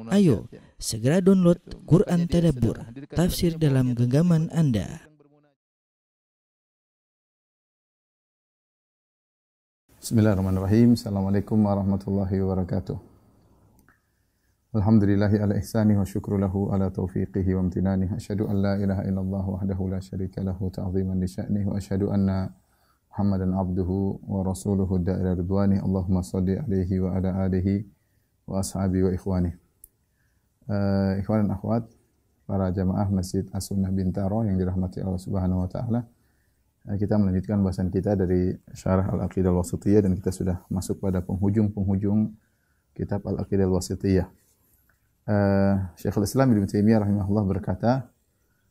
Ayo, segera download Quran Tadabbur, tafsir dalam genggaman Anda. Bismillahirrahmanirrahim. Assalamualaikum warahmatullahi wabarakatuh. Alhamdulillahi ala ihsani wa syukru lahu ala taufiqihi wa amtinani. Asyhadu an la ilaha illallah wahdahu la syarika lahu ta'ziman li sya'nihi wa asyhadu anna Muhammadan abduhu wa rasuluhu da'ila ridwani. Allahumma salli alaihi wa ala alihi wa ashabi wa ikhwani. Ikhwan dan akhwat, para jamaah Masjid As-Sunnah Bintaro yang dirahmati Allah Subhanahu wa taala. Kita melanjutkan bahasan kita dari Syarah Al-Aqidah Al-Wasithiyah dan kita sudah masuk pada penghujung kitab Al-Aqidah Al-Wasithiyah. Syekhul Islam Ibnu Taimiyah rahimahullah berkata,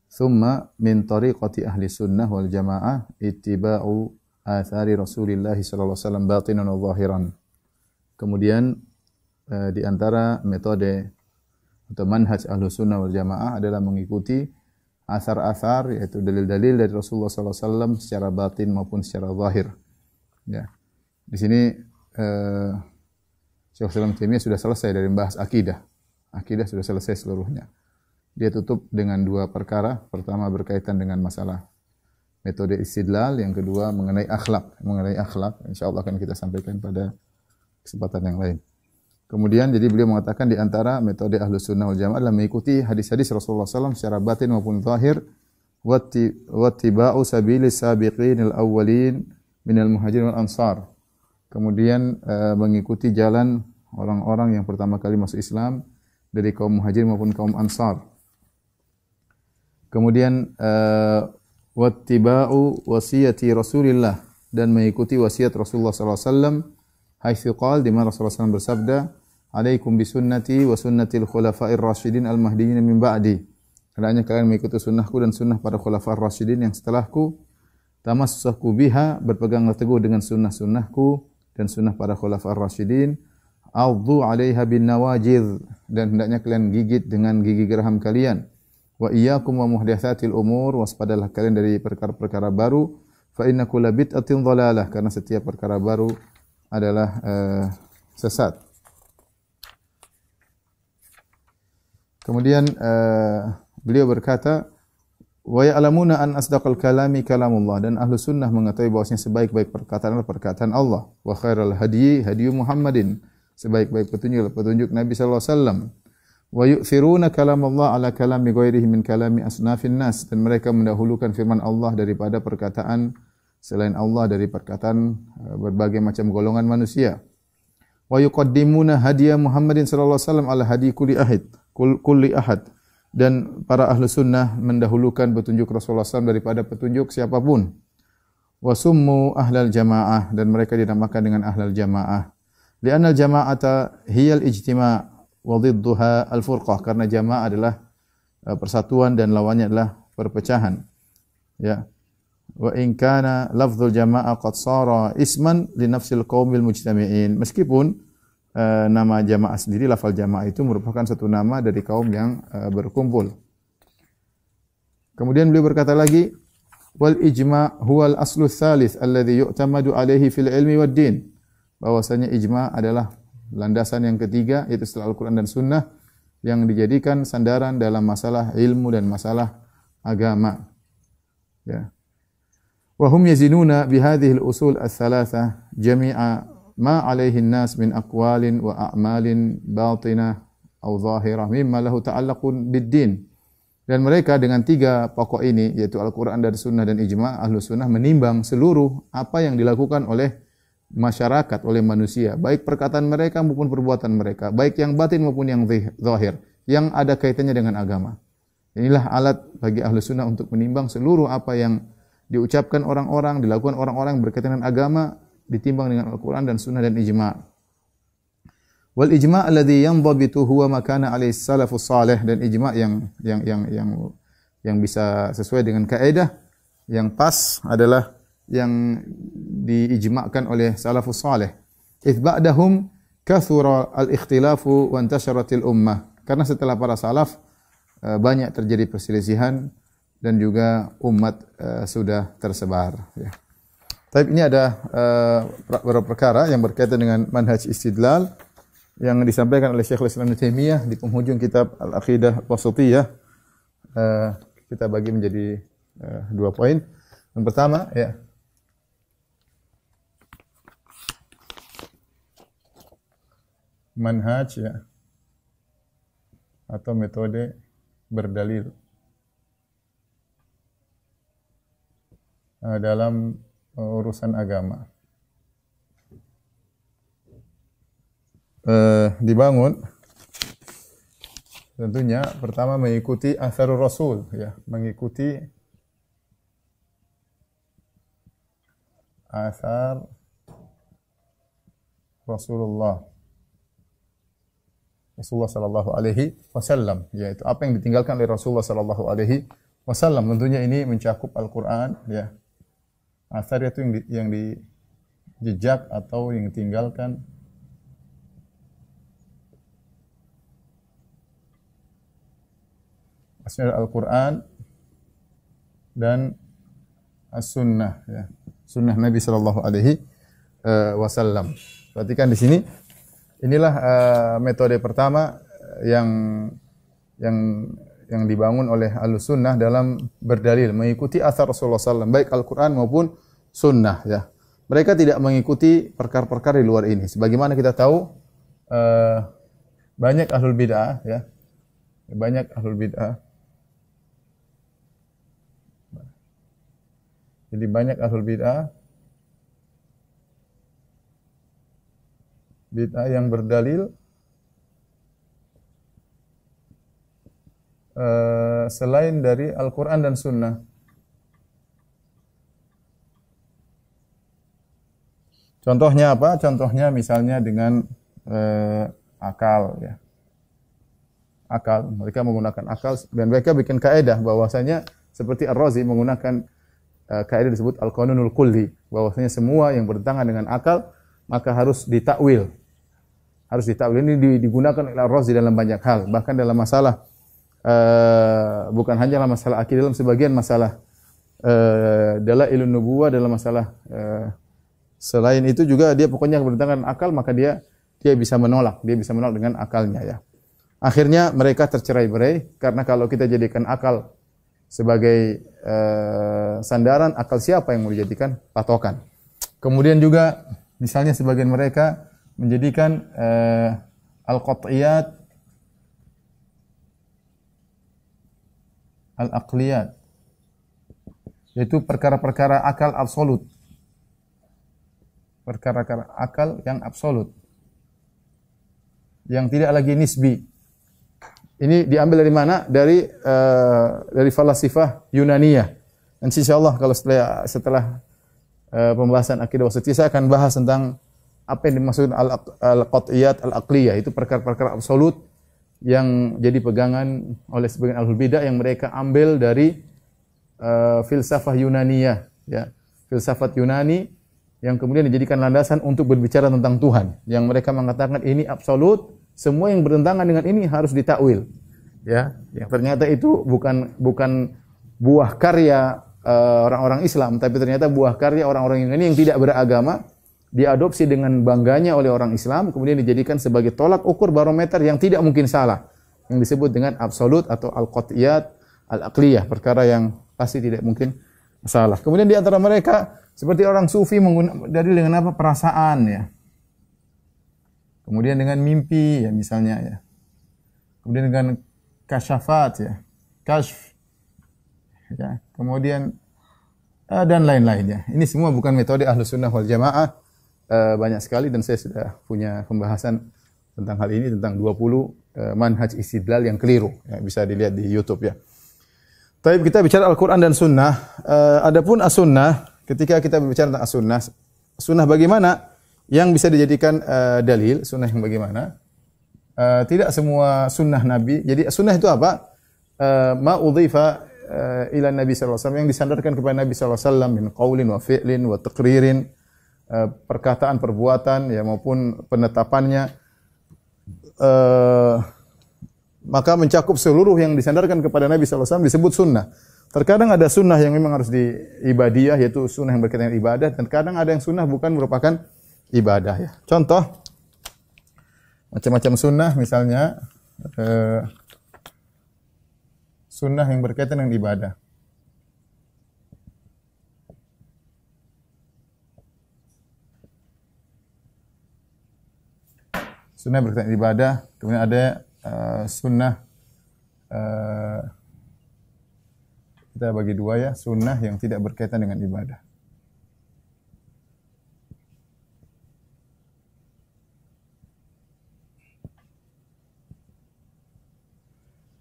"Tsumma min tariqati ahli sunnah wal jamaah ittiba'u athari Rasulillah sallallahu alaihi wasallam batinan wa zahiran." Kemudian di antara metode atau manhaj ahlu sunnah wal jamaah adalah mengikuti asar-asar, yaitu dalil-dalil dari Rasulullah SAW secara batin maupun secara zahir. Ya. Di sini Syekhul Islam Taimiyah sudah selesai dari membahas akidah. Akidah sudah selesai seluruhnya. Dia tutup dengan dua perkara. Pertama berkaitan dengan masalah metode istidlal, yang kedua mengenai akhlak. Mengenai akhlak, insyaallah akan kita sampaikan pada kesempatan yang lain. Kemudian jadi beliau mengatakan di antara metode Ahlus Sunnah wal Jamaah adalah mengikuti hadis-hadis Rasulullah SAW secara batin maupun zahir, wattiba'u sabilis sabiqinil awwalin minal muhajirin wal ansar. Kemudian mengikuti jalan orang-orang yang pertama kali masuk Islam dari kaum muhajirin maupun kaum ansar. Kemudian wattiba'u wasiyati Rasulillah, dan mengikuti wasiat Rasulullah SAW haitsu qala, di mana Rasulullah SAW bersabda, "Alaikum bisunnati wa sunnatil khulafa'ir rasyidin al-mahdiyyin min ba'di." Hendaknya kalian mengikuti sunnahku dan sunnah para khulafa'ir rasyidin yang setelahku. Tamassaku biha, berpeganglah teguh dengan sunnah-sunnahku dan sunnah para khulafa'ir rasyidin. Addu 'alaiha bin nawajidh, dan hendaknya kalian gigit dengan gigi geraham kalian. Wa iyyakum wa muhdatsatil umur, waspadalah kalian dari perkara-perkara baru. Fa inna kulla bid'atin dhalalah, karena setiap perkara baru adalah sesat. Kemudian beliau berkata, wa ya'lamuna an asdaqal kalami kalamullah, dan ahlu sunnah mengetahui bahwasanya sebaik-baik perkataan adalah perkataan Allah. Wa khairal hadyi hadyu Muhammadin, sebaik-baik petunjuk adalah petunjuk Nabi sallallahu alaihi wasallam. Wa yu'thiruna kalamullah ala kalami ghairihi min kalami asnafin nas, dan mereka mendahulukan firman Allah daripada perkataan selain Allah dari perkataan berbagai macam golongan manusia. Wa yuqaddimuna hadiya Muhammadin sallallahu alaihi wasallam ala hadi kulli ahad, dan para ahlu sunnah mendahulukan petunjuk Rasulullah SAW daripada petunjuk siapapun. Wa summu ahlal jamaah, dan mereka dinamakan dengan ahlal jamaah. Li'anna al-jama'ata hiyal ijtima' wa dhidduha al-furqah, karena jamaah adalah persatuan dan lawannya adalah perpecahan. Ya. Wa in kana lafdzul jamaah qad sara isman li nafsil qaumil mujtami'in, meskipun nama jamaah sendiri, lafal jamaah itu merupakan satu nama dari kaum yang berkumpul. Kemudian beliau berkata lagi, wal ijma' huwal aslu tsalits alladhi yu'tamadu alaihi fil ilmi wad din, bahwasanya ijma' adalah landasan yang ketiga, yaitu setelah Al-Qur'an dan Sunnah, yang dijadikan sandaran dalam masalah ilmu dan masalah agama. Ya. Wa hum yazinuna bi hadhihi al-usul ats-tsalatsa jami'a ma 'alaihi an-nas min aqwalin wa a'malin batinah aw zahirah mimma lahu ta'allaqun bid-din. Dan mereka dengan tiga pokok ini, yaitu Al-Qur'an dan Sunnah dan ijma', ahlu sunnah menimbang seluruh apa yang dilakukan oleh masyarakat, oleh manusia, baik perkataan mereka maupun perbuatan mereka, baik yang batin maupun yang zahir, yang ada kaitannya dengan agama. Inilah alat bagi ahlu sunnah untuk menimbang seluruh apa yang diucapkan orang-orang, dilakukan orang-orang yang berkaitan dengan agama, ditimbang dengan Al-Quran dan Sunnah dan ijma'. Wal ijma' alladhi yanzabitu huwa ma kana alaihi salafus salih, dan ijma' yang bisa sesuai dengan kaidah yang pas adalah yang diijma'kan oleh salafus salih. Idz ba'dahum kathura al-ikhtilafu wa intasharatil ummah, karena setelah para salaf banyak terjadi perselisihan dan juga umat sudah tersebar. Ya. Tapi ini ada beberapa perkara yang berkaitan dengan manhaj istidlal yang disampaikan oleh Syekhul Islam Ibnu Taimiyah di penghujung kitab Al-Aqidah Wasithiyah. Kita bagi menjadi 2 poin. Yang pertama ya, manhaj ya, atau metode berdalil dalam urusan agama. Dibangun tentunya pertama mengikuti atharur Rasul ya, mengikuti athar Rasulullah sallallahu alaihi wasallam, yaitu apa yang ditinggalkan oleh Rasulullah sallallahu alaihi wasallam. Tentunya ini mencakup Al-Qur'an ya. Athar itu yang dijejak atau yang ditinggalkan Al-Qur'an dan As-Sunnah ya. Sunnah Nabi sallallahu alaihi wasallam. Perhatikan di sini. Inilah metode pertama yang dibangun oleh Ahlussunnah dalam berdalil, mengikuti athar Rasulullah SAW, baik Al-Quran maupun Sunnah. Ya. Mereka tidak mengikuti perkara-perkara di luar ini. Sebagaimana kita tahu, banyak ahlul bid'ah, ya, banyak ahlul bid'ah. Jadi banyak ahlul bid'ah yang berdalil selain dari Al-Quran dan Sunnah. Contohnya apa? Contohnya misalnya dengan akal, ya. Akal, mereka menggunakan akal dan mereka bikin kaidah bahwasanya seperti Ar-Razi menggunakan kaidah disebut Al-Qanunul Kulli, bahwasanya semua yang bertentangan dengan akal maka harus ditakwil. Harus ditakwil. Ini digunakan oleh Ar-Razi dalam banyak hal, bahkan dalam masalah bukan hanya dalam masalah akidah, dalam sebagian masalah dalailun nubuwah, dalam masalah selain itu juga dia pokoknya bertentangan dengan akal maka dia bisa menolak, dengan akalnya, ya. Akhirnya mereka tercerai-berai karena kalau kita jadikan akal sebagai sandaran, akal siapa yang mau dijadikan patokan? Kemudian juga misalnya sebagian mereka menjadikan al-qat'iyat al-aqliyat, yaitu perkara-perkara akal absolut. Perkara-perkara akal yang absolut, yang tidak lagi nisbi. Ini diambil dari mana? Dari falasifah Yunaniyah. Dan insyaallah kalau setelah pembahasan akidah wasithiyah saya akan bahas tentang apa yang dimaksud al-qat'iyat al-aqliyah, itu perkara-perkara absolut yang jadi pegangan oleh sebagian ahlul bidah yang mereka ambil dari filsafah Yunaniyah, ya. Filsafat Yunani yang kemudian dijadikan landasan untuk berbicara tentang Tuhan, yang mereka mengatakan ini absolut, semua yang bertentangan dengan ini harus ditakwil, ya. Yang ternyata itu bukan buah karya orang-orang Islam, tapi ternyata buah karya orang-orang Yunani yang tidak beragama, diadopsi dengan bangganya oleh orang Islam, kemudian dijadikan sebagai tolak ukur barometer yang tidak mungkin salah, yang disebut dengan absolut atau al-qat'iyat al-aqliyah, perkara yang pasti tidak mungkin salah. Kemudian di antara mereka seperti orang sufi menggunakan dalil dengan apa? Perasaan, ya. Kemudian dengan mimpi, ya, misalnya, ya. Kemudian dengan kasyafat, ya. Kasyf, ya. Kemudian dan lain-lainnya. Ini semua bukan metode Ahlus Sunnah wal Jamaah. Banyak sekali dan saya sudah punya pembahasan tentang hal ini, tentang 20 manhaj istidlal yang keliru, ya, bisa dilihat di YouTube, ya. Tapi kita bicara Al-Quran dan Sunnah. Adapun As-Sunnah, ketika kita berbicara tentang As-Sunnah, Sunnah bagaimana yang bisa dijadikan dalil? Sunnah yang bagaimana? Tidak semua Sunnah Nabi. Jadi Sunnah itu apa? Ma udhifa ila Nabi sallallahu alaihi wasallam, yang disandarkan kepada Nabi sallallahu alaihi wasallam min qaulin wa fi'lin wa taqririn, perkataan, perbuatan, ya, maupun penetapannya, maka mencakup seluruh yang disandarkan kepada Nabi sallallahu alaihi wasallam disebut sunnah. Terkadang ada sunnah yang memang harus diibadiyah, yaitu sunnah yang berkaitan dengan ibadah, dan kadang ada yang sunnah bukan merupakan ibadah, ya. Contoh Macam-macam sunnah misalnya sunnah yang berkaitan dengan ibadah. Sunnah berkaitan dengan ibadah, kemudian ada sunnah kita bagi dua ya, sunnah yang tidak berkaitan dengan ibadah.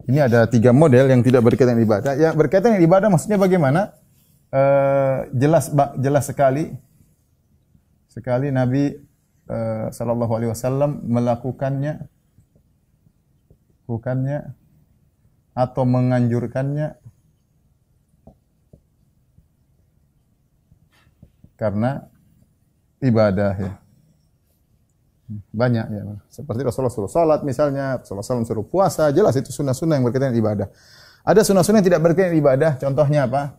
Ini ada 3 model yang tidak berkaitan dengan ibadah. Yang berkaitan dengan ibadah maksudnya bagaimana? Jelas sekali Nabi sallallahu alaihi wasallam melakukannya, atau menganjurkannya karena ibadah ya. Banyak ya. Seperti Rasulullah suruh salat misalnya, Rasulullah SAW suruh puasa, jelas itu sunnah-sunnah yang berkaitan dengan ibadah. Ada sunnah-sunnah yang tidak berkaitan dengan ibadah, contohnya apa?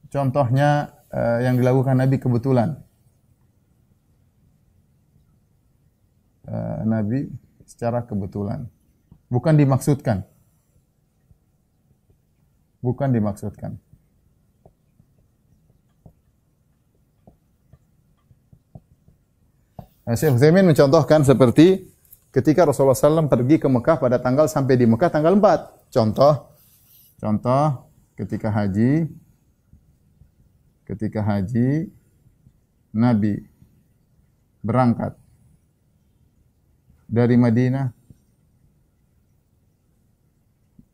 Contohnya yang dilakukan Nabi kebetulan. Nabi secara kebetulan. Bukan dimaksudkan. Syekh Utsaimin mencontohkan seperti ketika Rasulullah SAW pergi ke Mekah pada tanggal, sampai di Mekah tanggal 4. Contoh ketika haji Nabi berangkat dari Madinah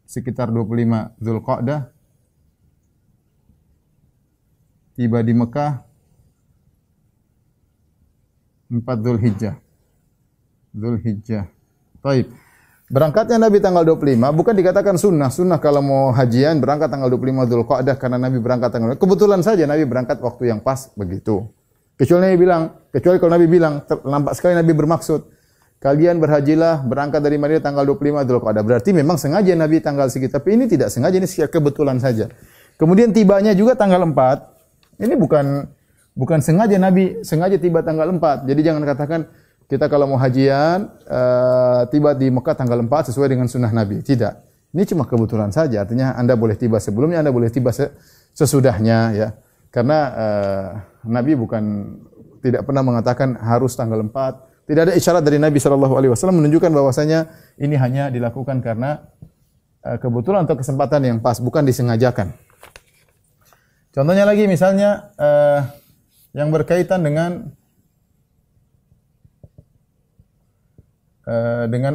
sekitar 25 Zulqa'dah, tiba di Mekah 4 Zulhijjah. Baik. Berangkatnya Nabi tanggal 25 bukan dikatakan sunnah. Sunnah kalau mau hajian berangkat tanggal 25 Zulqa'dah karena Nabi berangkat tanggal 25. Kebetulan saja Nabi berangkat waktu yang pas begitu. Kecuali kalau Nabi bilang nampak sekali Nabi bermaksud, kalian berhajilah berangkat dari Madinah tanggal 25 Zulqa'dah. Berarti memang sengaja Nabi tanggal segitu. Tapi ini tidak sengaja, ini secara kebetulan saja. Kemudian tibanya juga tanggal 4. Ini bukan sengaja Nabi sengaja tiba tanggal 4. Jadi jangan katakan kita kalau mau hajian tiba di Mekah tanggal 4 sesuai dengan sunnah Nabi. Tidak. Ini cuma kebetulan saja. Artinya Anda boleh tiba sebelumnya, Anda boleh tiba sesudahnya ya. Karena Nabi tidak pernah mengatakan harus tanggal 4. Tidak ada isyarat dari Nabi sallallahu alaihi wasallam menunjukkan bahwasanya ini hanya dilakukan karena kebetulan atau kesempatan yang pas, bukan disengajakan. Contohnya lagi misalnya yang berkaitan dengan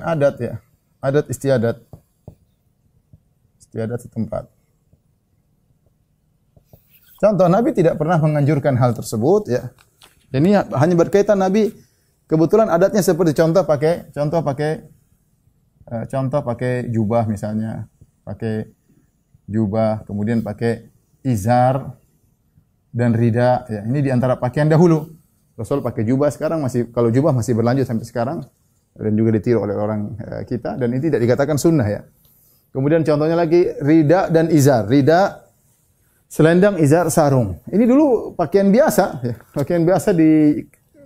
adat ya, adat istiadat setempat. Contoh, Nabi tidak pernah menganjurkan hal tersebut ya. Ini hanya berkaitan Nabi kebetulan adatnya seperti contoh pakai jubah misalnya, pakai jubah, kemudian pakai izar dan rida ya. Ini di antara pakaian dahulu. Rasul pakai jubah, sekarang kalau jubah masih berlanjut sampai sekarang dan juga ditiru oleh orang kita, dan ini tidak dikatakan sunnah ya. Kemudian contohnya lagi rida dan izar. Rida selendang, izar sarung. Ini dulu pakaian biasa ya. Pakaian biasa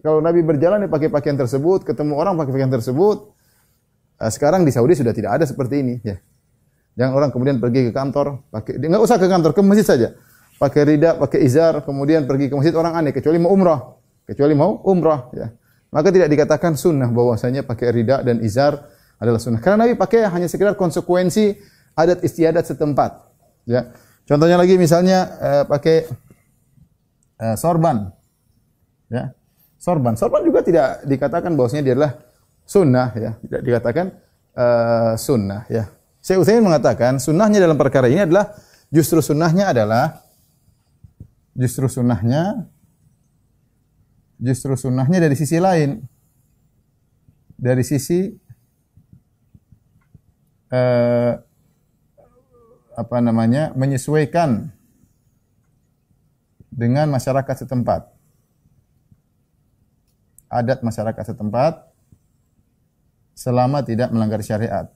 kalau Nabi berjalan dia pakai pakaian tersebut, ketemu orang pakai pakaian tersebut. Sekarang di Saudi sudah tidak ada seperti ini ya. Jangan orang kemudian pergi ke kantor enggak usah ke kantor, ke masjid saja. Pakai rida, pakai izar, kemudian pergi ke masjid, orang aneh kecuali mau umrah ya. Maka tidak dikatakan sunnah bahwasanya pakai rida dan izar adalah sunnah. Karena Nabi pakai hanya sekedar konsekuensi adat istiadat setempat ya. Contohnya lagi misalnya pakai sorban ya. Sorban juga tidak dikatakan bahwasanya dia adalah sunnah ya, tidak dikatakan sunnah ya. Syekh Utsaimin mengatakan sunnahnya dalam perkara ini adalah justru sunnahnya dari sisi lain, dari sisi menyesuaikan dengan masyarakat setempat. Adat masyarakat setempat selama tidak melanggar syariat.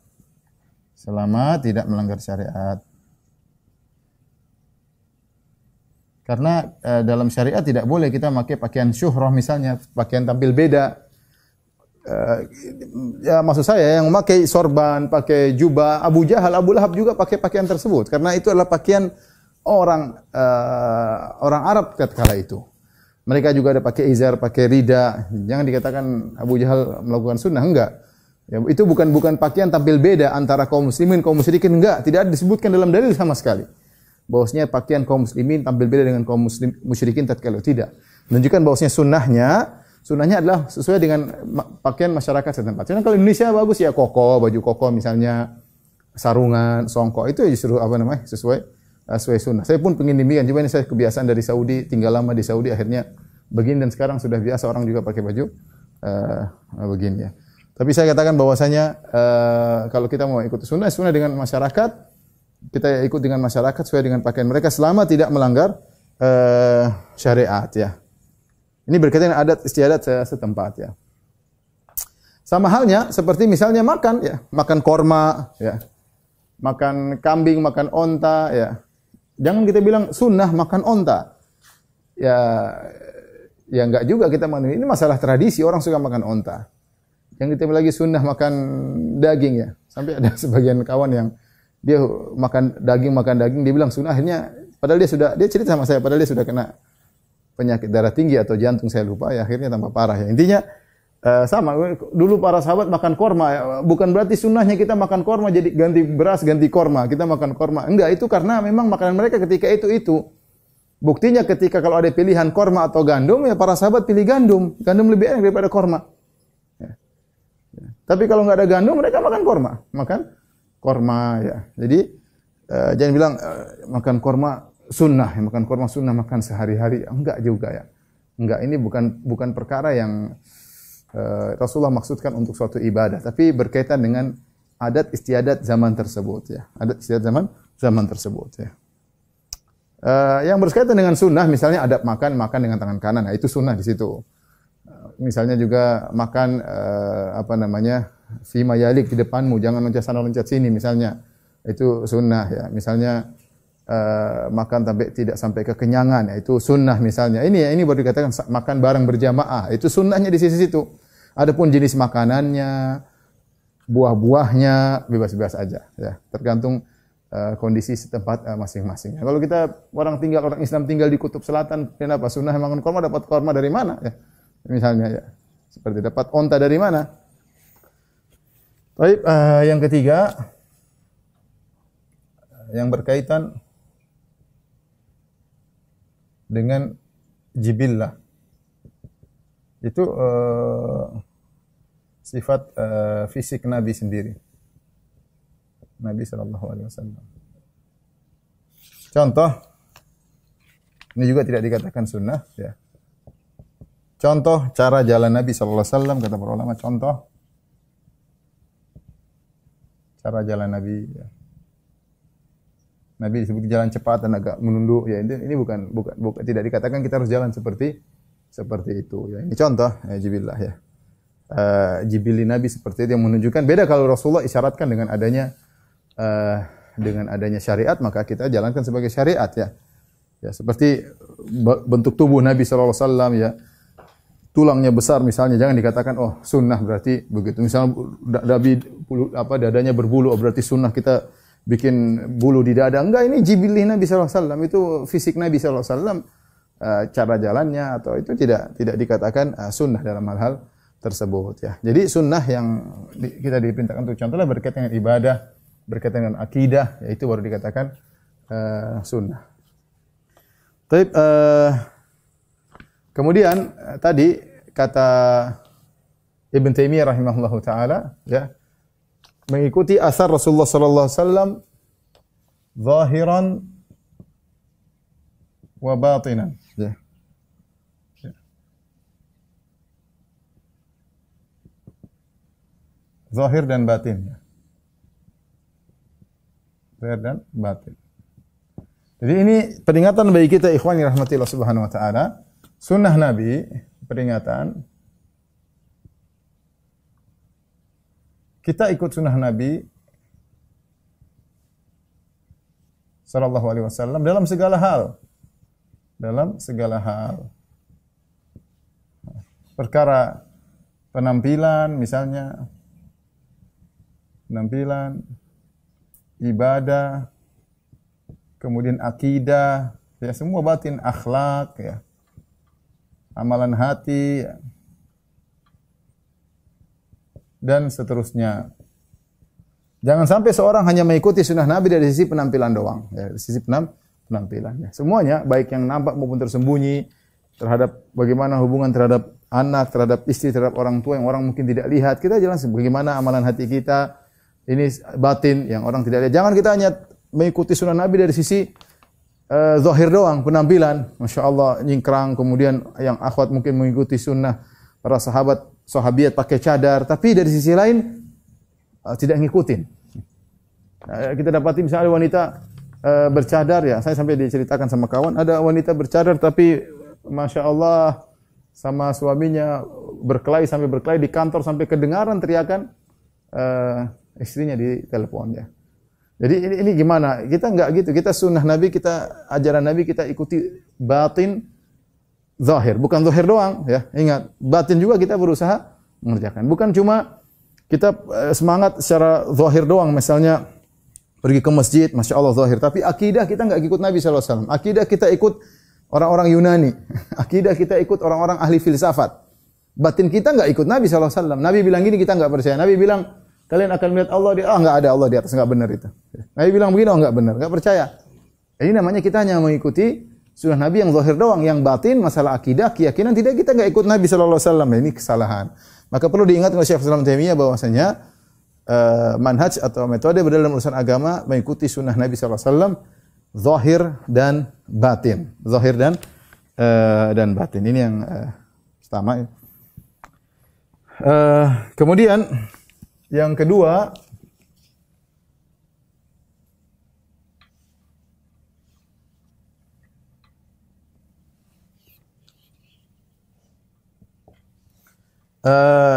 Karena dalam syariat tidak boleh kita pakai pakaian syuhrah misalnya, pakaian tampil beda. ya maksud saya yang memakai sorban, pakai jubah, Abu Jahal, Abu Lahab juga pakai pakaian tersebut karena itu adalah pakaian orang Arab kala itu. Mereka juga ada pakai izar, pakai rida. Jangan dikatakan Abu Jahal melakukan sunnah, enggak. Ya, itu bukan pakaian tampil beda antara kaum muslimin, kaum musyrikin, enggak. Tidak disebutkan dalam dalil sama sekali. Bahwasanya pakaian kaum muslimin tampil beda dengan kaum musyrikin tatkala tidak. Menunjukkan bahwasanya sunnahnya adalah sesuai dengan pakaian masyarakat setempat. Karena kalau Indonesia bagus ya baju koko misalnya, sarungan, songkok itu justru sesuai sunnah. Saya pun pengen demikian. Cuma ini saya kebiasaan dari Saudi, tinggal lama di Saudi, akhirnya begini dan sekarang sudah biasa orang juga pakai baju begini ya. Tapi saya katakan bahwasanya kalau kita mau ikut sunnah dengan masyarakat, kita ikut dengan masyarakat sesuai dengan pakaian mereka selama tidak melanggar syariat ya. Ini berkaitan dengan adat istiadat setempat ya. Sama halnya seperti misalnya makan korma ya. Makan kambing, makan onta ya. Jangan kita bilang sunnah makan onta. Ya enggak juga kita makan. Ini masalah tradisi, orang suka makan onta. Yang kita lagi sunnah makan daging ya. Sampai ada sebagian kawan yang dia makan daging dia bilang sunnah, akhirnya padahal dia cerita sama saya padahal dia sudah kena penyakit darah tinggi atau jantung saya lupa ya, akhirnya tambah parah ya. Intinya sama dulu para sahabat makan korma ya. Bukan berarti sunnahnya kita makan korma jadi ganti beras ganti korma, kita makan korma. Enggak, itu karena memang makanan mereka ketika itu. Buktinya ketika kalau ada pilihan korma atau gandum ya para sahabat pilih gandum. Gandum lebih enak daripada korma. Ya. Ya. Tapi kalau nggak ada gandum mereka makan korma ya. Jadi jangan bilang makan korma sunnah, makan korma sunnah makan sehari-hari, enggak juga ya. Enggak, ini bukan perkara yang Rasulullah maksudkan untuk suatu ibadah, tapi berkaitan dengan adat istiadat zaman tersebut ya. Adat istiadat zaman tersebut ya. Yang berkaitan dengan sunnah misalnya adab makan dengan tangan kanan, nah itu sunnah di situ. Misalnya juga makan fima yalik di depanmu, jangan loncat sana loncat sini misalnya. Itu sunnah ya. Misalnya makan tidak sampai kekenyangan, itu sunnah misalnya. Ini baru dikatakan makan bareng berjamaah, itu sunnahnya di sisi situ. Adapun jenis makanannya, buah-buahnya bebas-bebas aja ya, tergantung kondisi setempat masing-masing. Kalau kita orang Islam tinggal di kutub selatan, kenapa sunnah makan korma, dapat korma dari mana ya? Misalnya ya, seperti dapat onta dari mana? Baik, yang ketiga yang berkaitan dengan jibillah. Itu sifat fisik Nabi sendiri. Nabi sallallahu alaihi wasallam. Contoh, ini juga tidak dikatakan sunnah ya. Contoh cara jalan Nabi sallallahu alaihi wasallam, kata para ulama, contoh cara jalan Nabi ya. Nabi disebut jalan cepat dan agak menunduk ya, ini bukan tidak dikatakan kita harus jalan seperti itu ya. Ini contoh ya, jibillah ya. Jibili Nabi seperti itu yang menunjukkan beda kalau Rasulullah isyaratkan dengan adanya syariat, maka kita jalankan sebagai syariat ya. Ya seperti bentuk tubuh Nabi sallallahu alaihi wasallam ya. Tulangnya besar misalnya, jangan dikatakan oh sunnah berarti begitu. Misalnya dadanya berbulu, berarti sunnah kita bikin bulu di dada. Enggak, ini jibilih Nabi sallallahu alaihi wasallam, itu fisik Nabi sallallahu alaihi wasallam, cara jalannya atau itu tidak dikatakan sunnah dalam hal tersebut ya. Jadi sunnah yang kita diperintahkan untuk contohnya berkaitan dengan ibadah, berkaitan dengan akidah, yaitu baru dikatakan sunnah. Tapi kemudian tadi kata Ibn Taimiyah rahimahullahu taala ya, mengikuti asar Rasulullah sallallahu alaihi wasallam zahiran wa batinan ya. Zahir dan batin ya. Zahir dan batin. Jadi ini peringatan bagi kita ikhwan yang rahmatillah subhanahu wa ta'ala. Sunnah Nabi, peringatan. Kita ikut sunnah Nabi sallallahu alaihi wasallam dalam segala hal. Dalam segala hal. Perkara penampilan misalnya, penampilan, ibadah, kemudian akidah, ya semua batin, akhlak, ya, amalan hati, ya, dan seterusnya. Jangan sampai seorang hanya mengikuti sunnah Nabi dari sisi penampilan doang, ya, dari sisi penampilan. Ya. Semuanya, baik yang nampak maupun tersembunyi, terhadap bagaimana hubungan terhadap anak, terhadap istri, terhadap orang tua yang orang mungkin tidak lihat. Kita jelas bagaimana amalan hati kita, ini batin yang orang tidak lihat. Jangan kita hanya mengikuti sunnah Nabi dari sisi zahir doang, penampilan. Masya Allah, nyingkrang, kemudian yang akhwat mungkin mengikuti sunnah para sahabat, sahabiat pakai cadar, tapi dari sisi lain tidak ngikutin. Kita dapati misalnya ada wanita bercadar, ya, saya sampai diceritakan sama kawan, ada wanita bercadar tapi Masya Allah sama suaminya berkelahi sampai berkelahi di kantor sampai kedengaran teriakan istrinya di telepon, ya. Jadi ini gimana? Kita enggak gitu. Kita sunnah Nabi, kita ajaran Nabi kita ikuti batin, zahir. Bukan zahir doang, ya. Ingat, batin juga kita berusaha mengerjakan. Bukan cuma kita semangat secara zahir doang, misalnya pergi ke masjid, Masya Allah zahir. Tapi akidah kita enggak ikut Nabi SAW. Akidah kita ikut orang-orang Yunani. Akidah kita ikut orang-orang ahli filsafat. Batin kita enggak ikut Nabi SAW. Nabi bilang gini, kita enggak percaya. Nabi bilang, kalian akan melihat Allah di enggak ada Allah di atas, enggak benar itu. Nabi bilang begini, oh enggak benar, enggak percaya. Ini namanya kita hanya mengikuti sunnah Nabi yang zahir doang, yang batin masalah akidah, keyakinan tidak, kita enggak ikut Nabi SAW. Ini kesalahan. Maka perlu diingat oleh Syekh Islam Taimiyah bahwasanya manhaj atau metode dalam urusan agama mengikuti sunnah Nabi SAW zahir dan batin. Zahir dan batin. Ini yang pertama. Kemudian yang kedua,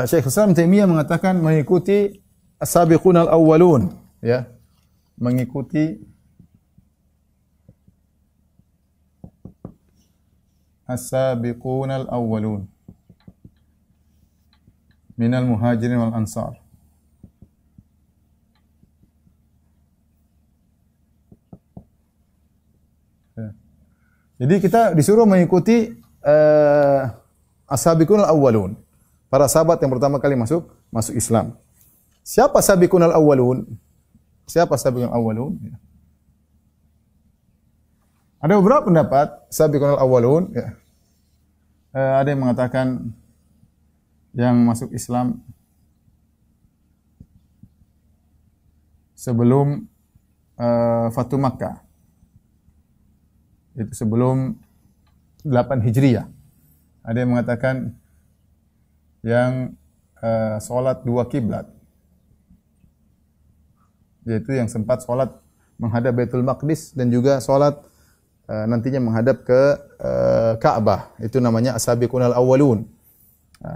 Syekh Islam Taimiyah mengatakan mengikuti as-sabiqun al-awwalun, ya. Mengikuti as-sabiqun al-awwalun minal muhajirin wal ansar. Jadi kita disuruh mengikuti as-sabiqun al-awwalun. Para sahabat yang pertama kali masuk Islam. Siapa sabiqun al-awwalun? Siapa sabiqun al-awwalun? Ya. Ada beberapa pendapat sabiqun al-awwalun. Ya. Ada yang mengatakan yang masuk Islam sebelum Fatu Makkah. Itu sebelum 8 Hijriah. Ada yang mengatakan yang sholat 2 kiblat, yaitu yang sempat sholat menghadap Baitul Maqdis dan juga sholat nantinya menghadap ke Ka'bah. Itu namanya as-sabiqun al-awwalun.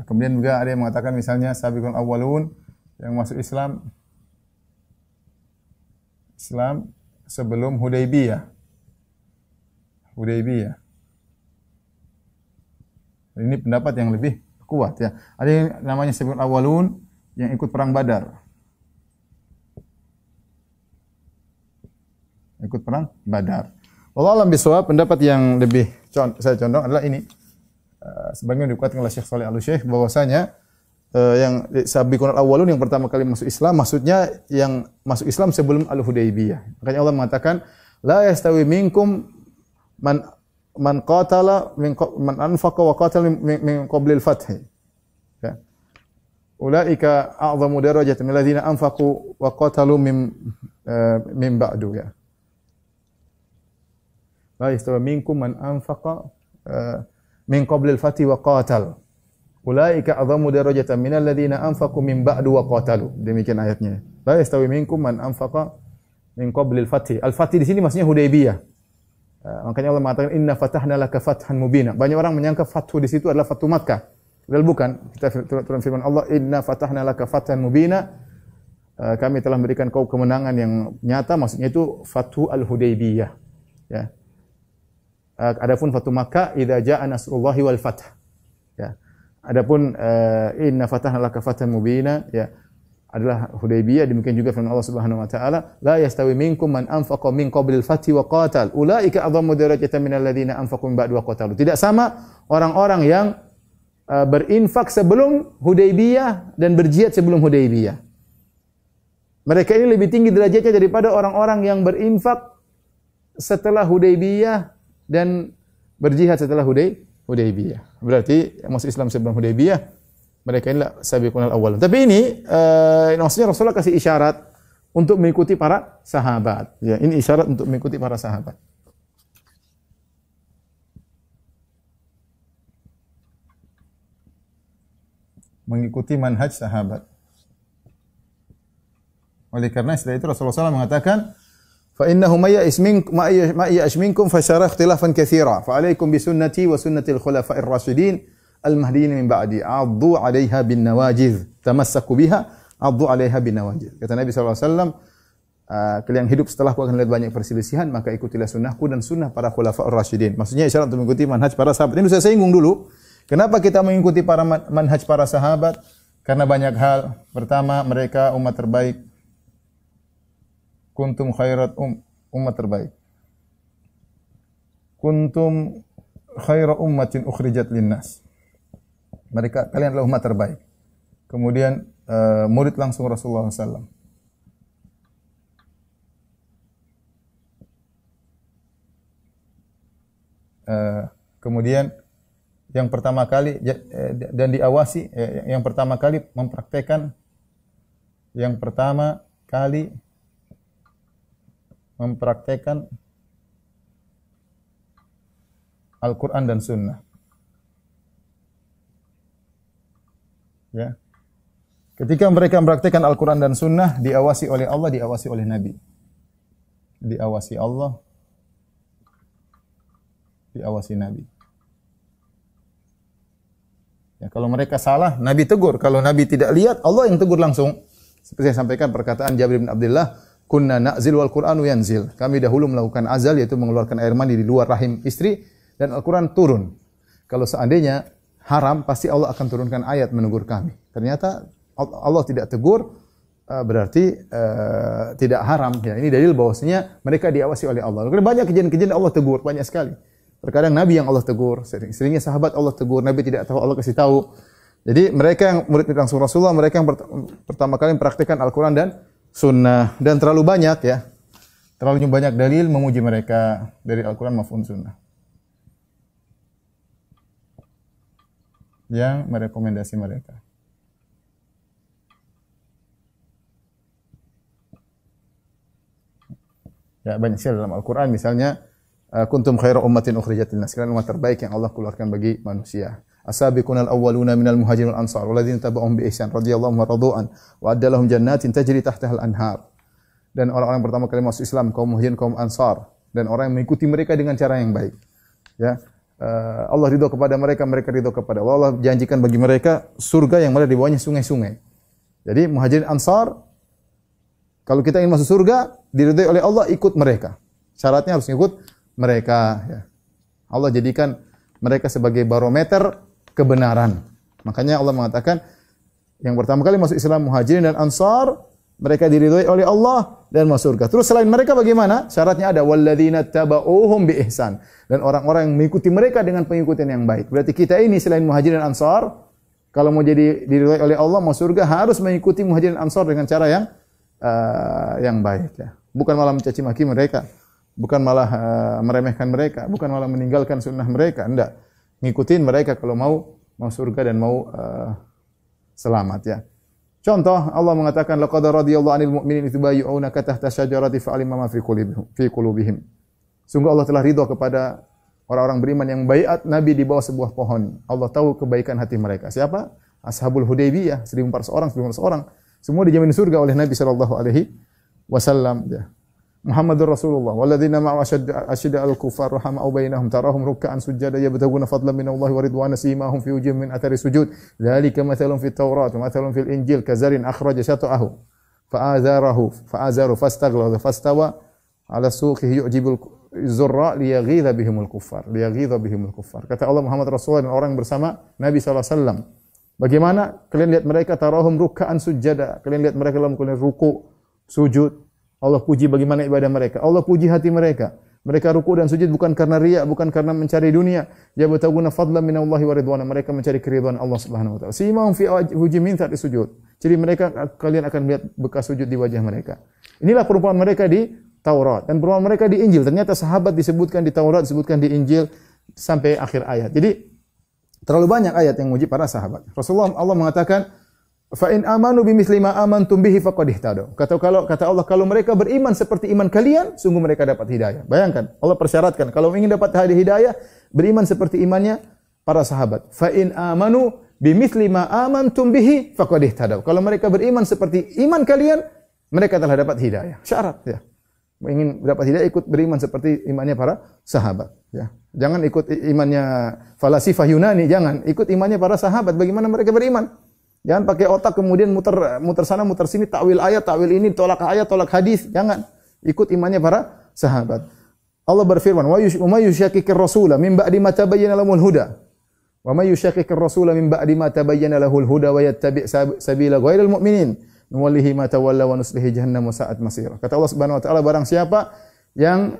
Kemudian juga ada yang mengatakan misalnya as-sabiqun al-awwalun yang masuk Islam sebelum Hudaybiyah. Ini pendapat yang lebih kuat, ya. Ada yang namanya sabiqun awwalun yang ikut perang Badar. Wallahu a'lam bishawab, pendapat yang lebih saya condong adalah ini. Sebagaimana dikuatkan oleh Syekh Shalih Al-Syekh bahwasanya yang sabiqun awwalun yang pertama kali masuk Islam, maksudnya yang masuk Islam sebelum Al-Hudaybiyah. Makanya Allah mengatakan la yastawi minkum man qatala man anfaqa wa qatala min qabli al-fath. Ya. Ulaika a'zamu darajatan min alladziina anfaqu wa qatalu min ba'du, ya. La yastawi minkum man anfaqa min qabli al-fath wa qatal. Ulaika a'zamu darajatan min alladziina anfaqu min ba'du wa qatalu. Demikian ayatnya. La yastawi minkum man anfaqa min qabli al-fath. Al-fath di sini maksudnya Hudaybiyah. Makanya Allah mengatakan inna fatahna laka fathan mubina. Banyak orang menyangka fathu di situ adalah Fatu Makkah. Padahal bukan. Kita turun firman Allah, inna fatahna laka fathan mubina. Kami telah memberikan kau kemenangan yang nyata, maksudnya itu Fathu Al-Hudaybiyah. Ya. Adapun Fatu Makkah idza jaa nasrullahi wal fath. Ya. Adapun inna fatahna laka fathan mubina ya adalah Hudaybiyah. Demikian juga firman Allah Subhanahu wa taala, la yastawi minkum man anfaqa min qablil fathi wa qatal ulaika adhammu darajatan minal ladzina anfaqu min ba'du wa qatalu. Tidak sama orang-orang yang berinfak sebelum Hudaybiyah dan berjihad sebelum Hudaybiyah. Mereka ini lebih tinggi derajatnya daripada orang-orang yang berinfak setelah Hudaybiyah dan berjihad setelah Hudaybiyah. Berarti masuk Islam sebelum Hudaybiyah, mereka inilah sabiqunal awwalun. Tapi ini maksudnya Rasulullah kasih isyarat untuk mengikuti para sahabat. Ya, ini isyarat untuk mengikuti para sahabat. Mengikuti manhaj sahabat. Oleh karena setelah itu Rasulullah SAW mengatakan, fa innahu may ya'ish minkum fasyara ikhtilafan katsira fa alaikum bi sunnati wa sunnatil khulafa'ir rasyidin al mahdiyyin min ba'di 'addu 'alaiha bin nawajiz tamassaku biha 'addu 'alaiha bin nawajiz. Kata Nabi SAW, kalian hidup setelahku akan lihat banyak perselisihan, maka ikutilah sunnahku dan sunnah para khulafa'ur rasyidin. Maksudnya isyarat untuk mengikuti manhaj para sahabat. Ini saya singgung dulu. Kenapa kita mengikuti para manhaj para sahabat? Karena banyak hal. Pertama, mereka umat terbaik. Kuntum khairat umat terbaik. Kuntum khaira ummatin ukhrijat linnas. Mereka, kalian adalah umat terbaik. Kemudian murid langsung Rasulullah SAW. Kemudian yang pertama kali dan diawasi, yang pertama kali mempraktekkan, Al-Quran dan Sunnah. Ya. Ketika mereka mempraktekkan Al-Quran dan Sunnah, diawasi oleh Allah, diawasi oleh Nabi. Diawasi Allah, diawasi Nabi. Ya, kalau mereka salah, Nabi tegur. Kalau Nabi tidak lihat, Allah yang tegur langsung. Seperti saya sampaikan perkataan Jabir bin Abdullah, kunna na'zil wal Qur'anu yanzil. Kami dahulu melakukan azal, yaitu mengeluarkan air mani di luar rahim istri, dan Al-Quran turun. Kalau seandainya haram, pasti Allah akan turunkan ayat menegur kami. Ternyata Allah tidak tegur, berarti tidak haram. Ya, ini dalil bahwasanya mereka diawasi oleh Allah. Karena banyak kejadian-kejadian Allah tegur, banyak sekali. Terkadang Nabi yang Allah tegur, seringnya sahabat Allah tegur, Nabi tidak tahu, Allah kasih tahu. Jadi mereka yang murid langsung Rasulullah, mereka yang pertama kali mempraktikkan Al-Quran dan Sunnah, dan terlalu banyak ya, terlalu banyak dalil memuji mereka dari Al-Quran maupun Sunnah yang merekomendasi mereka. Ya, banyak sekali dalam Al-Quran, misalnya kuntum khaira ummatin ukhrijat linnas, kalian umat terbaik yang Allah keluarkan bagi manusia. As-sabiqunal awwaluna minal muhajirin wal ansar walladzina tabi'uhum bi ihsan radhiyallahu anhum wa radu'an wa addalahum jannatin tajri tahtahal anhar. Dan orang-orang pertama kali masuk Islam, kaum muhajirin, kaum ansar, dan orang yang mengikuti mereka dengan cara yang baik. Ya. Allah ridho kepada mereka, mereka ridho kepada Allah. Allah janjikan bagi mereka surga yang mengalir di bawahnya sungai-sungai. Jadi muhajirin ansar, kalau kita ingin masuk surga, diridhoi oleh Allah, ikut mereka. Syaratnya harus ikut mereka. Ya. Allah jadikan mereka sebagai barometer kebenaran. Makanya Allah mengatakan yang pertama kali masuk Islam muhajirin dan ansar, mereka diridhoi oleh Allah dan masuk surga. Terus selain mereka bagaimana? Syaratnya ada walladzina tabauhum bi ihsan, dan orang-orang yang mengikuti mereka dengan pengikutan yang baik. Berarti kita ini selain muhajirin dan ansar, kalau mau jadi diridhoi oleh Allah, masuk surga, harus mengikuti muhajirin dan ansar dengan cara yang baik ya. Bukan malah mencaci maki mereka, bukan malah meremehkan mereka, bukan malah meninggalkan sunnah mereka. Enggak. Ngikutin mereka kalau mau surga dan mau selamat ya. Contoh, Allah mengatakan laqad radiyallahu 'anil mu'minin idh yubayyi'unaka tahta syajarati fa'alima ma fi qulubihim. Sungguh Allah telah ridha kepada orang-orang beriman yang baiat Nabi di bawah sebuah pohon. Allah tahu kebaikan hati mereka. Siapa? Ashabul Hudaybiyah, 1.400 orang. Semua dijamin surga oleh Nabi sallallahu alaihi wasallam ya. Muhammadur Rasulullah walladzina ma'ahu asyidda al-kuffar rahama'u bainahum tarahum ruk'an sujada yabtaguna fadlan minallahi wa ridwana simahum fi wujuhihim min athari sujud dzalika mathalun fit tawrat wa mathalun fil injil kazarin akhraja shata'ahu fa'azaru fastaghladha fastawa ala suqihi yu'jibul zurra liyaghidha bihimul kuffar, liyaghidha bihimul kuffar. Kata Allah, Muhammad Rasulullah dan orang bersama Nabi sallallahu alaihi wasallam. Bagaimana kalian lihat mereka tarahum ruk'an sujada. Kalian lihat mereka dalam kondisi ruku, sujud. Allah puji bagaimana ibadah mereka. Allah puji hati mereka. Mereka ruku dan sujud bukan karena riya, bukan karena mencari dunia. Yabtaguna fadlan minallahi wa ridwana. Mereka mencari keridhaan Allah Subhanahu wa taala. Simahum fi wajhihim min athari sujud. Jadi mereka, kalian akan melihat bekas sujud di wajah mereka. Inilah perumpamaan mereka di Taurat dan perumpamaan mereka di Injil. Ternyata sahabat disebutkan di Taurat, disebutkan di Injil sampai akhir ayat. Jadi terlalu banyak ayat yang memuji para sahabat. Rasulullah, Allah mengatakan, "Fa in amanu bimithli ma amantum bihi faqad ihtadaw." Kata Allah, kalau mereka beriman seperti iman kalian, sungguh mereka dapat hidayah. Bayangkan, Allah persyaratkan kalau ingin dapat hidayah, beriman seperti imannya para sahabat. Fa in amanu bimithli ma amantum bihi faqad ihtadaw. Kalau mereka beriman seperti iman kalian, mereka telah dapat hidayah. Syarat ya. Ingin dapat hidayah, ikut beriman seperti imannya para sahabat ya. Jangan ikut imannya falasifah Yunani, jangan. Ikut imannya para sahabat, bagaimana mereka beriman. Jangan pakai otak kemudian muter sana muter sini, takwil ayat, takwil ini, tolak ayat, tolak hadis, jangan. Ikut imannya para sahabat. Allah berfirman, "Wa may yushakkikir rasula min ba'di ma tabayyana lahul huda." Wa may yushakkikir rasula min ba'di ma tabayyana lahul huda wa yattabi' sabila ghairal mu'minin nuwallihi ma tawalla wa nuslihi jahannam wa sa'at masira. Kata Allah Subhanahu wa taala, barang siapa yang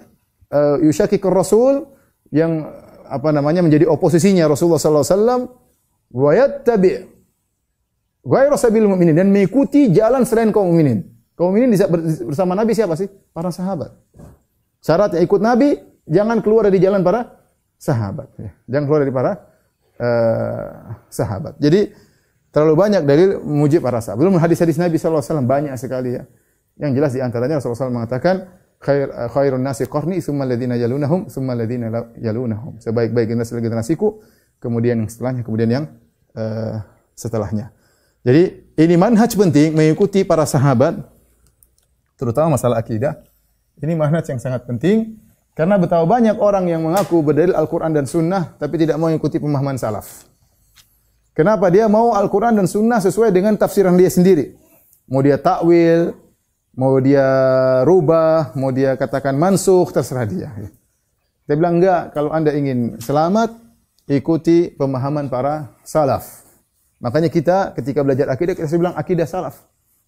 yushakkikur rasul, yang menjadi oposisinya Rasulullah sallallahu alaihi wasallam, wa yattabi' ghairu sabil mu'minin, dan mengikuti jalan selain kaum mukminin. Kaum mukminin bersama Nabi siapa sih? Para sahabat. Syaratnya ikut Nabi, jangan keluar dari jalan para sahabat. Jangan keluar dari para sahabat. Jadi terlalu banyak dalil memuji para sahabat. Belum hadis-hadis Nabi sallallahu alaihi wasallam banyak sekali ya. Yang jelas di antaranya Rasulullah SAW mengatakan, khairun nasi qarni tsumma alladziina yalunahum tsumma alladziina yalunahum. Sebaik-baik generasiku, kemudian yang setelahnya, kemudian yang setelahnya. Jadi ini manhaj penting, mengikuti para sahabat, terutama masalah akidah. Ini manhaj yang sangat penting karena betapa banyak orang yang mengaku berdalil Al-Qur'an dan Sunnah tapi tidak mau mengikuti pemahaman salaf. Kenapa? Dia mau Al-Qur'an dan Sunnah sesuai dengan tafsiran dia sendiri. Mau dia takwil, mau dia rubah, mau dia katakan mansukh, terserah dia. Dia bilang enggak, kalau Anda ingin selamat, ikuti pemahaman para salaf. Makanya kita ketika belajar akidah, kita bilang akidah salaf.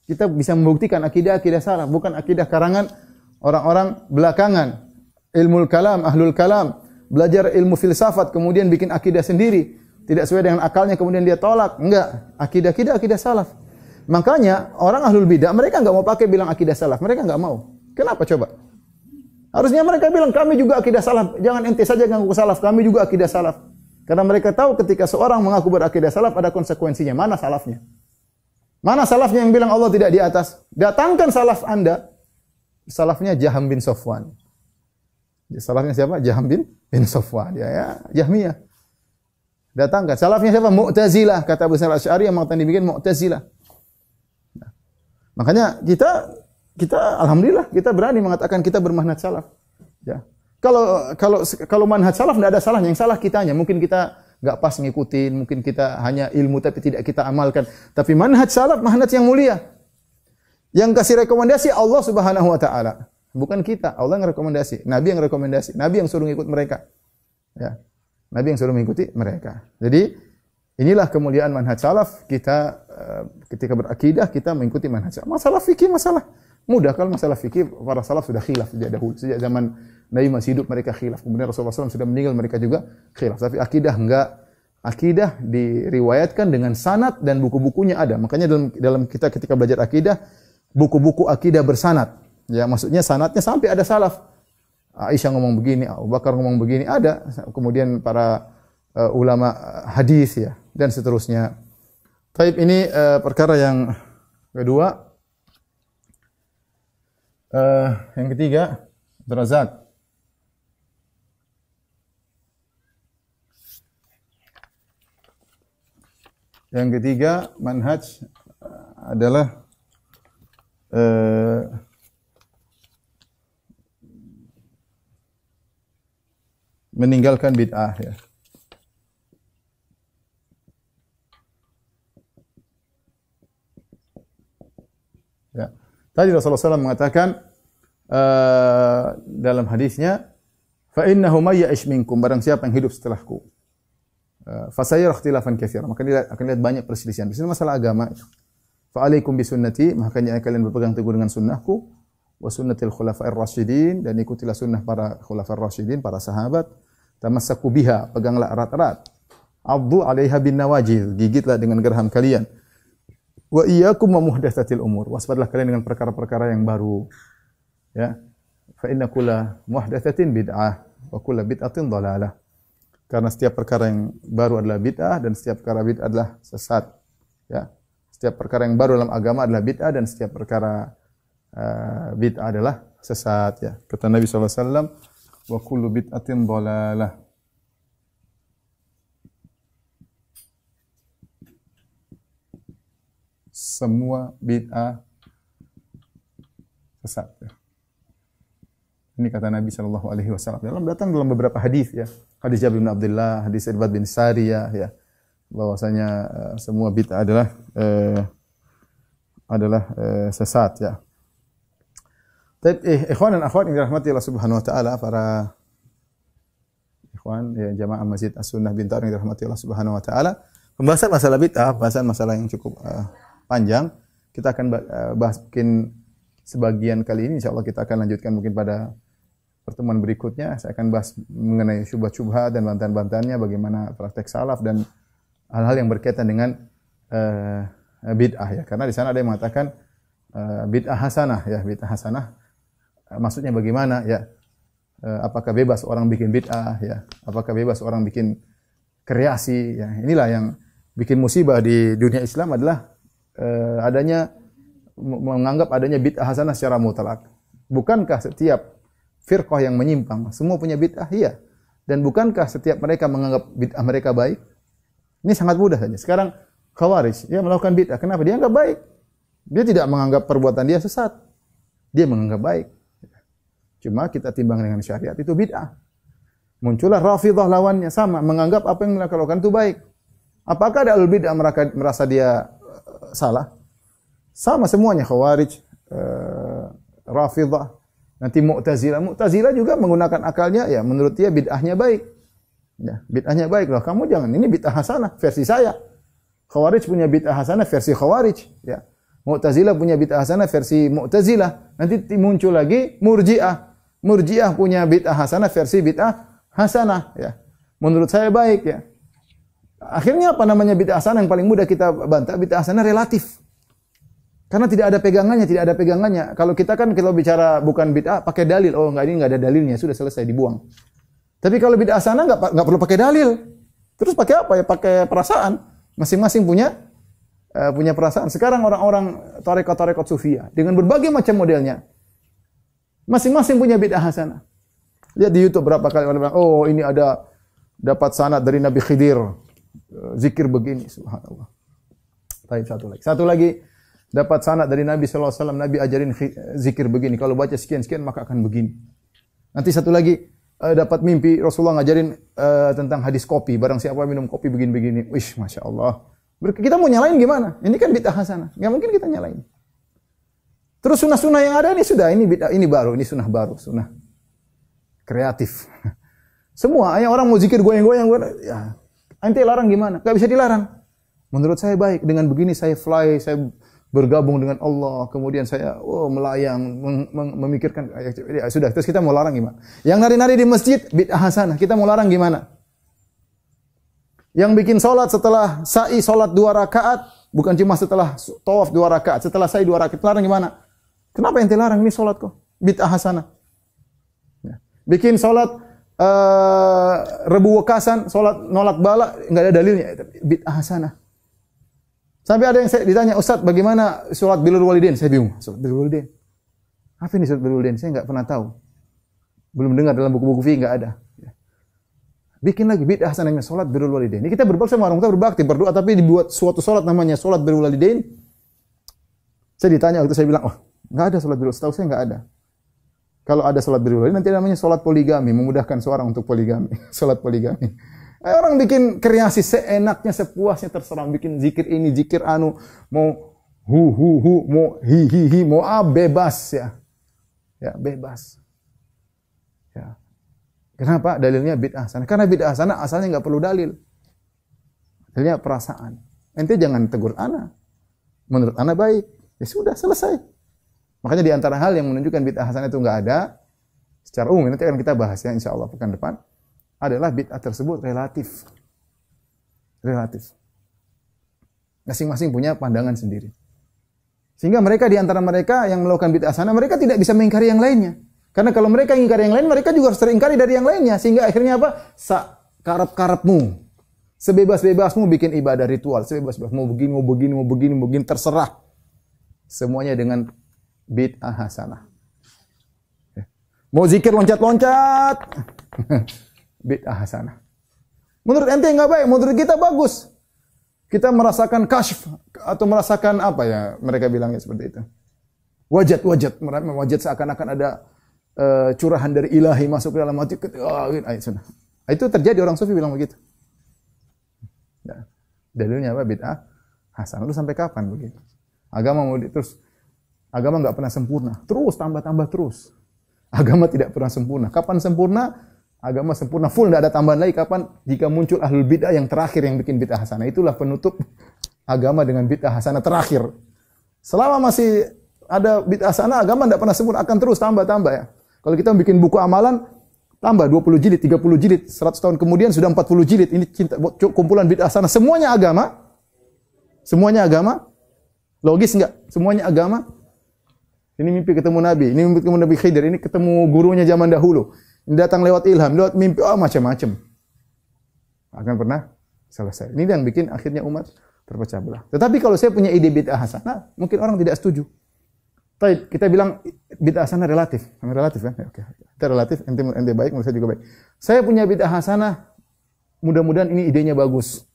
Kita bisa membuktikan akidah salaf, bukan akidah karangan orang-orang belakangan. Ilmul kalam, ahlul kalam, belajar ilmu filsafat, kemudian bikin akidah sendiri. Tidak sesuai dengan akalnya, kemudian dia tolak. Enggak, akidah salaf. Makanya orang ahlul bidah, mereka enggak mau pakai bilang akidah salaf. Mereka enggak mau. Kenapa coba? Harusnya mereka bilang, kami juga akidah salaf. Jangan ente saja ngaku salaf, kami juga akidah salaf. Karena mereka tahu ketika seorang mengaku berakidah salaf, ada konsekuensinya. Mana salafnya? Mana salafnya yang bilang Allah tidak di atas? Datangkan salaf Anda. Salafnya Jaham bin Safwan. Salafnya siapa? Jaham bin Safwan. Ya, Jahmiyah. Datangkan. Salafnya siapa? Mu'tazilah. Kata Abu Sa'id Asy'ari yang mengatakan dibikin Mu'tazilah. Nah, makanya kita alhamdulillah kita berani mengatakan kita bermanhaj salaf. Ya. Kalau manhaj salaf tidak ada salahnya, yang salah kitanya. Mungkin kita enggak pas ngikutin, mungkin kita hanya ilmu tapi tidak kita amalkan. Tapi manhaj salaf manhaj yang mulia. Yang kasih rekomendasi Allah Subhanahu wa taala, bukan kita. Allah yang rekomendasi, Nabi yang rekomendasi, Nabi yang suruh ngikut mereka. Ya. Nabi yang suruh mengikuti mereka. Jadi inilah kemuliaan manhaj salaf. Kita ketika berakidah kita mengikuti manhaj salaf. Masalah fikih masalah mudah, kalau masalah fikih para salaf sudah khilaf sejak dahulu. Sejak zaman Nabi masih hidup mereka khilaf. Kemudian Rasulullah SAW sudah meninggal, mereka juga khilaf. Tapi akidah enggak. Akidah diriwayatkan dengan sanad dan buku-bukunya ada. Makanya dalam kita ketika belajar akidah, buku-buku akidah bersanad. Ya, maksudnya sanadnya sampai ada salaf. Aisyah ngomong begini, Abu Bakar ngomong begini, ada. Kemudian para ulama hadis ya dan seterusnya. Taib ini perkara yang kedua. Yang ketiga, derazat. Yang ketiga, manhaj adalah meninggalkan bid'ah ya. Ya. Tadi Rasulullah SAW mengatakan dalam hadisnya, Fa innahu may ya'ish minkum, barang siapa yang hidup setelahku. Fa sayara ikhtilafan katsiran, maka dia akan lihat banyak perselisihan. Di sini masalah agama. Fa alaikum bi sunnati, makanya kalian berpegang teguh dengan sunnahku, wa sunnatil khulafa'ir rasyidin, dan ikutilah sunnah para khulafa'ir rasyidin, para sahabat. Tamassaku biha, peganglah erat-erat. Addu 'alaiha bin nawajidh, gigitlah dengan geraham kalian. Wa iyyakum wa muhdatsatil umur, waspadalah kalian dengan perkara-perkara yang baru. Ya. Fa inna kulla muhdatsatin bid'ah wa kulla bid'atin dhalalah. Karena setiap perkara yang baru adalah bid'ah dan setiap perkara bid'ah adalah sesat. Ya. Setiap perkara yang baru dalam agama adalah bid'ah dan setiap perkara bid'ah adalah sesat. Ya. Kata Nabi SAW, wa kullu bid'atin dhalalah. Semua bid'ah sesat. Ya. Ini kata Nabi SAW. Datang dalam beberapa hadis, ya. Hadis Jabir bin Abdullah, hadis Irbad bin Sariyah, ya. Bahwasanya semua bid'ah adalah sesat, ya. Tapi ikhwan dan akhwat yang dirahmati Allah Subhanahu wa taala, para ikhwan ya jamaah Masjid As-Sunnah Bintaro yang dirahmati Allah Subhanahu wa taala, pembahasan masalah bid'ah, pembahasan masalah yang cukup panjang. Kita akan bahas mungkin sebagian kali ini, insyaallah kita akan lanjutkan mungkin pada pertemuan berikutnya. Saya akan bahas mengenai syubhat-syubhat dan bantahan-bantahannya, bagaimana praktek salaf dan hal-hal yang berkaitan dengan bid'ah, ya. Karena di sana ada yang mengatakan bid'ah hasanah, ya, bid'ah hasanah. Maksudnya bagaimana, ya? Apakah bebas orang bikin bid'ah, ya? Apakah bebas orang bikin kreasi, ya? Inilah yang bikin musibah di dunia Islam adalah menganggap adanya bid'ah hasanah secara mutlak. Bukankah setiap firqah yang menyimpang semua punya bid'ah? Iya. Dan bukankah setiap mereka menganggap bid'ah mereka baik? Ini sangat mudah saja. Sekarang Khawarij, dia melakukan bid'ah. Kenapa? Dia anggap baik. Dia tidak menganggap perbuatan dia sesat. Dia menganggap baik. Cuma kita timbang dengan syariat, itu bid'ah. Muncullah Rafidhah lawannya, sama, menganggap apa yang mereka lakukan itu baik. Apakah ada al-bid'ah merasa dia salah? Sama semuanya, Khawarij, Rafidhah, nanti Mu'tazilah. Mu'tazilah juga menggunakan akalnya, ya menurut dia bid'ahnya baik. Ya, bid'ahnya baik loh. Kamu jangan, ini bid'ah hasanah versi saya. Khawarij punya bid'ah hasanah versi Khawarij, ya. Mu'tazilah punya bid'ah hasanah versi Mu'tazilah. Nanti muncul lagi Murji'ah. Murji'ah punya bid'ah hasanah versi bid'ah hasanah, ya. Menurut saya baik, ya. Akhirnya apa namanya bid'ah hasanah yang paling mudah kita bantah? Bid'ah hasanah relatif. Karena tidak ada pegangannya, tidak ada pegangannya. Kalau kita kan kalau bicara bukan bid'ah pakai dalil. Oh, enggak, ini enggak ada dalilnya, sudah selesai dibuang. Tapi kalau bid'ah hasanah enggak perlu pakai dalil. Terus pakai apa ya? Pakai perasaan. Masing-masing punya perasaan. Sekarang orang-orang tarekat-tarekat sufiyah dengan berbagai macam modelnya. Masing-masing punya bid'ah hasanah. Lihat di YouTube berapa kali orang bilang, "Oh, ini ada dapat sanad dari Nabi Khidir. Zikir begini." Subhanallah. Baik, satu lagi dapat sanad dari Nabi sallallahu alaihi wasallam, Nabi ajarin zikir begini. Kalau baca sekian-sekian maka akan begini. Nanti satu lagi dapat mimpi Rasulullah ngajarin tentang hadis kopi. Barang siapa minum kopi begini-begini. Wish, Masya Allah. Kita mau nyalain gimana? Ini kan bid'ah hasanah. Nggak mungkin kita nyalain. Terus sunnah-sunnah yang ada ini sudah, ini bid'ah, ini baru, ini sunnah baru, sunnah kreatif. Semua, yang orang mau zikir goyang-goyang, ya, ente larang gimana? Nggak bisa dilarang. Menurut saya baik, dengan begini saya fly, saya bergabung dengan Allah, kemudian saya melayang, memikirkan, ya sudah, terus kita mau larang gimana? Yang nari-nari di masjid, bid'ah hasanah, kita mau larang gimana? Yang bikin sholat setelah sa'i, sholat 2 rakaat, bukan cuma setelah tawaf 2 rakaat, setelah sa'i 2 rakaat, larang gimana? Kenapa ente larang? Ini sholat kok, bid'ah hasanah. Ya. Bikin sholat rebu wekasan, sholat nolak bala, nggak ada dalilnya, bid'ah hasanah. Sampai ada yang saya ditanya, Ustaz, bagaimana sholat birrul walidain? Saya bingung, sholat birrul walidain. Apa ini sholat birrul walidain? Saya nggak pernah tahu. Belum dengar dalam buku-buku fikih, nggak ada. Ya. Bikin lagi bid'ah hasanahnya sholat birrul walidain. Ini kita berbakti sama orang tua, berbakti, berdoa, tapi dibuat suatu sholat namanya sholat birrul walidain. Saya ditanya waktu saya bilang, oh, nggak ada sholat birrul, setahu saya nggak ada. Kalau ada sholat birrul walidain, nanti namanya sholat poligami, memudahkan seorang untuk poligami, sholat poligami. Orang bikin kreasi seenaknya, sepuasnya, terserah bikin zikir ini, zikir anu, mau hu, mau hi, mau bebas, ya. Ya, bebas. Ya. Kenapa? Dalilnya bid'ah hasanah. Karena bid'ah hasanah asalnya enggak perlu dalil. Dalilnya perasaan. Ente jangan tegur ana. Menurut ana baik. Ya sudah, selesai. Makanya di antara hal yang menunjukkan bid'ah hasanah itu enggak ada secara umum, nanti akan kita bahas ya insyaallah pekan depan, adalah bid'ah tersebut relatif. Relatif. Masing-masing punya pandangan sendiri. Sehingga mereka di antara mereka yang melakukan bid'ah hasanah, mereka tidak bisa mengingkari yang lainnya. Karena kalau mereka ingkari yang lain, mereka juga harus teringkari dari yang lainnya. Sehingga akhirnya apa? Karep-karepmu. Sebebas-bebasmu bikin ibadah ritual. Sebebas-bebas. Mau begini, terserah. Semuanya dengan bid'ah hasanah. Mau zikir loncat-loncat. Bid'ah hasanah. Menurut ente enggak baik, menurut kita bagus. Kita merasakan kasyf atau merasakan apa ya? Mereka bilangnya seperti itu. Wajat seakan-akan ada curahan dari ilahi masuk ke dalam hati. Itu terjadi, orang sufi bilang begitu. Ya. Dalilnya apa? Bid'ah hasanah. Lu sampai kapan begitu? Agama mau terus, agama enggak pernah sempurna. Terus tambah terus. Agama tidak pernah sempurna. Kapan sempurna? Agama sempurna full, tidak ada tambahan lagi. Kapan? Jika muncul ahlul bid'ah yang terakhir yang bikin bid'ah hasanah. Itulah penutup agama dengan bid'ah hasanah terakhir. Selama masih ada bid'ah hasanah, agama tidak pernah sempurna, akan terus tambah ya. Kalau kita bikin buku amalan, tambah 20 jilid, 30 jilid, 100 tahun kemudian sudah 40 jilid. Ini kumpulan bid'ah hasanah. Semuanya agama. Semuanya agama. Logis enggak? Semuanya agama. Ini mimpi ketemu Nabi, ini mimpi ketemu Nabi Khidir, ini ketemu gurunya zaman dahulu. Ini datang lewat ilham, lewat mimpi, macam-macam. Akan pernah selesai. Ini yang bikin akhirnya umat terpecah belah. Tetapi kalau saya punya ide bid'ah hasanah, mungkin orang tidak setuju. Tapi kita bilang bid'ah hasanah relatif. Relatif kan? Ya, oke. Kita relatif, ente baik, menurut saya juga baik. Saya punya bid'ah hasanah, mudah-mudahan ini idenya bagus.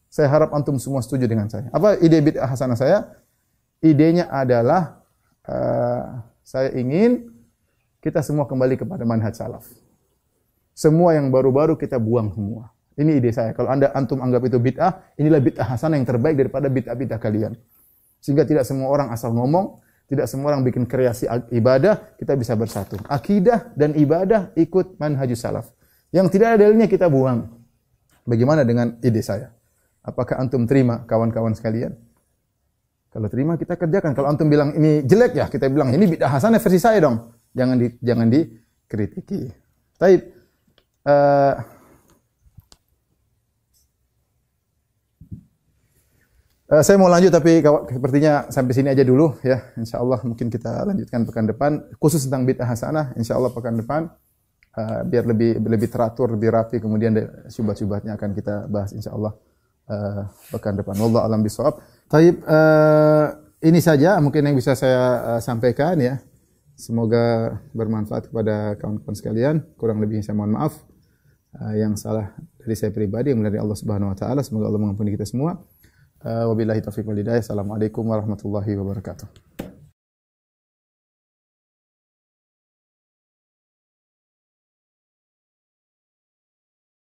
Saya harap antum semua setuju dengan saya. Apa ide bid'ah hasanah saya? Idenya adalah saya ingin kita semua kembali kepada manhaj salaf. Semua yang baru-baru kita buang semua. Ini ide saya. Kalau antum anggap itu bid'ah, inilah bid'ah hasanah yang terbaik daripada bid'ah-bid'ah kalian. Sehingga tidak semua orang asal ngomong, tidak semua orang bikin kreasi ibadah, kita bisa bersatu. Akidah dan ibadah ikut manhajus salaf. Yang tidak ada dalilnya kita buang. Bagaimana dengan ide saya? Apakah antum terima kawan-kawan sekalian? Kalau terima kita kerjakan. Kalau antum bilang ini jelek ya, kita bilang ini bid'ah hasanah versi saya dong. Jangan dikritiki. Baik. Saya mau lanjut tapi sepertinya sampai sini aja dulu ya. Insyaallah mungkin kita lanjutkan pekan depan khusus tentang bid'ah hasanah. Insyaallah pekan depan biar lebih teratur, lebih rapi, kemudian syubhat-syubhatnya akan kita bahas insyaallah pekan depan. Wallahu a'lam bishawab. Baik, ini saja mungkin yang bisa saya sampaikan ya. Semoga bermanfaat kepada kawan-kawan sekalian. Kurang lebihnya saya mohon maaf. Yang salah dari saya pribadi, yang dari Allah Subhanahu wa taala. Semoga Allah mengampuni kita semua. Wabillahi taufiq wal hidayah. Assalamualaikum warahmatullahi wabarakatuh.